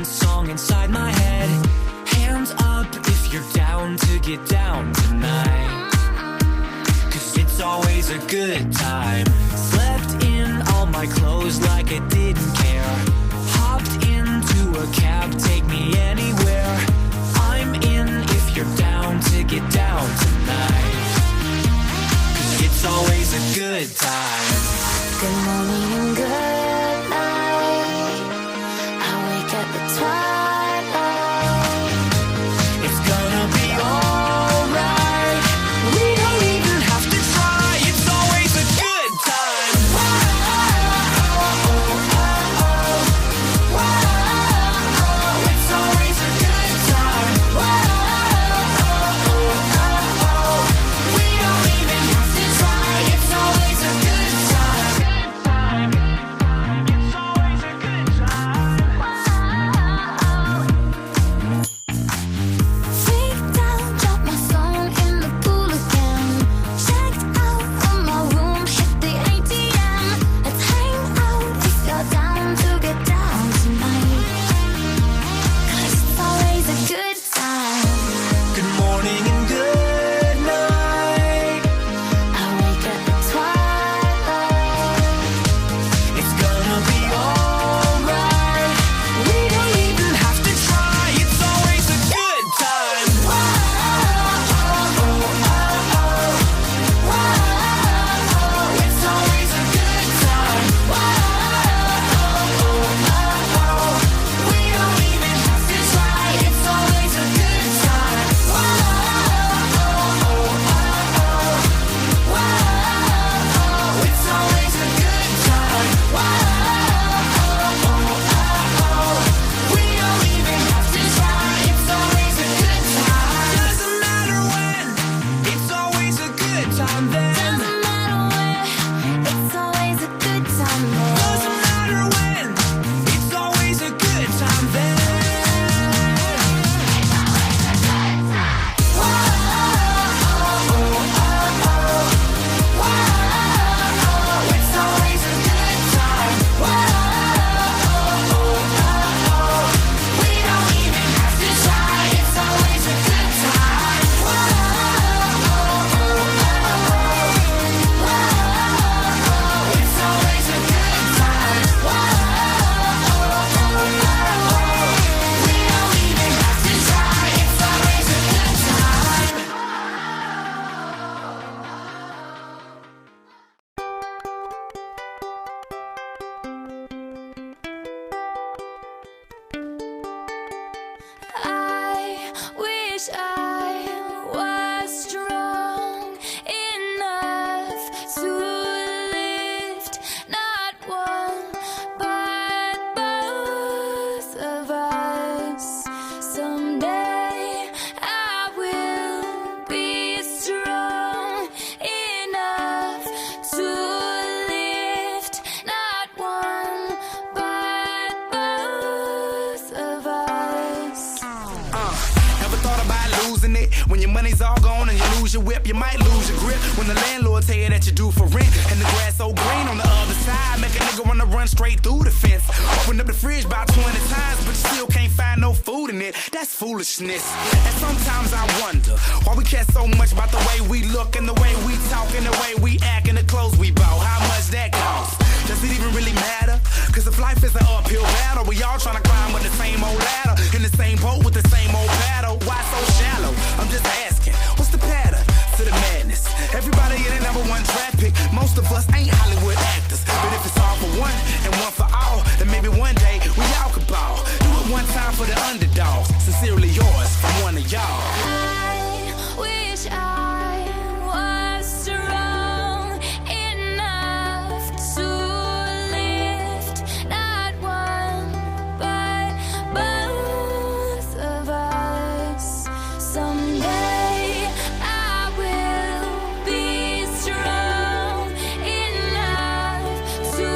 one song inside my head. Hands up if you're down to get down tonight. Cause it's always a good time. Slept in all my clothes like I didn't care. Hopped into a cab, take me anywhere. I'm in if you're down to get down tonight. Cause it's always a good time. Good morning and good night. I wake at the twilight. It's gonna be alright. We don't even have to try. It's always a good time. It's always a good time. We don't even have to try. It's always a good time. It's always a good time. Freaked out, dropped my phone in the pool again. Checked out of my room, hit the ATM. Let's hang out if you're down to get down tonight. Cause it's always a good time. Good morning and good night. I wake at the twilight. It's gonna be alright. We don't even have to try. It's always a good time. It's always a good time. We don't even have to try. It's always a good time. It's always a good time. We don't even have to try. It's always a good time. Doesn't matter when. It's always a good time then. Doesn't matter where, it's always a good time there. Doesn't matter when. It's always a good time then. It's always a good time. We don't even have to try. It's always a good time. It's always a good time. We don't even have to try. It's always a good time. I wish I was strong enough to lift not one but both of us. Someday I will be strong enough to lift not one but both of us. Ever thought about losing it? When your money's all gone and you lose your whip, you might lose your grip. When the landlord tell you that you due for rent and the grass so green on the other side, make a nigga wanna run straight through the fence. Open up the fridge about 20 times, but you still can't find no food in it. That's foolishness. And sometimes I wonder why we care so much about the way we look and the way we talk and the way we act and the clothes we bought. How much that cost? Does it even really matter? Cause if life is an uphill battle, we all tryna climb with the same old ladder, in the same boat with the same old paddle. Why so shallow? I'm just asking, what's the pattern to the madness? Everybody in the number one draft pick. Most of us ain't Hollywood actors, but if it's all for one and one for all, then maybe one day we all could ball. Do it one time for the underdogs. Sincerely yours from one of y'all. I wish I was strong enough to lift not one but both of us. Someday I will be strong enough to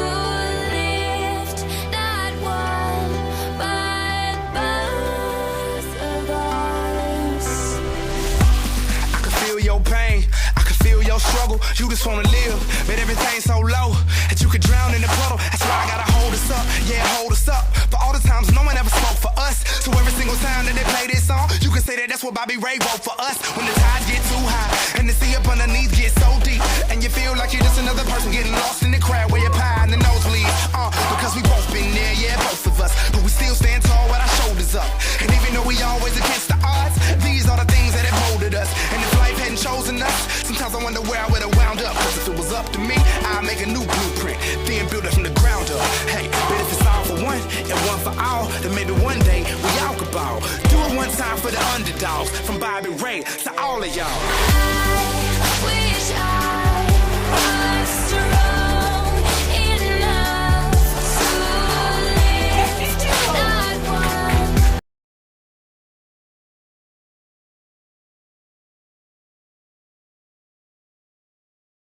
lift not one but both of us. I can feel your pain, I can feel your struggle. You just wanna live, but everything's so low that you could drown in the puddle. That's why I gotta hold us up, yeah, hold us up. For all the times no one ever spoke for us. So every single time that they play this song, you can say that that's what Bobby Ray wrote for us. When the tides get too high and the sea up underneath gets so deep, and you feel like you're just another person getting lost in the crowd where you're pie in the nosebleed. Because we both been there, yeah, both of us, but we still stand tall with our shoulders up. And even though we always against the odds, these are the things that have molded us. And if life hadn't chosen us, sometimes I wonder where I would have wound up. Cause if it was up to me, I'd make a new blueprint.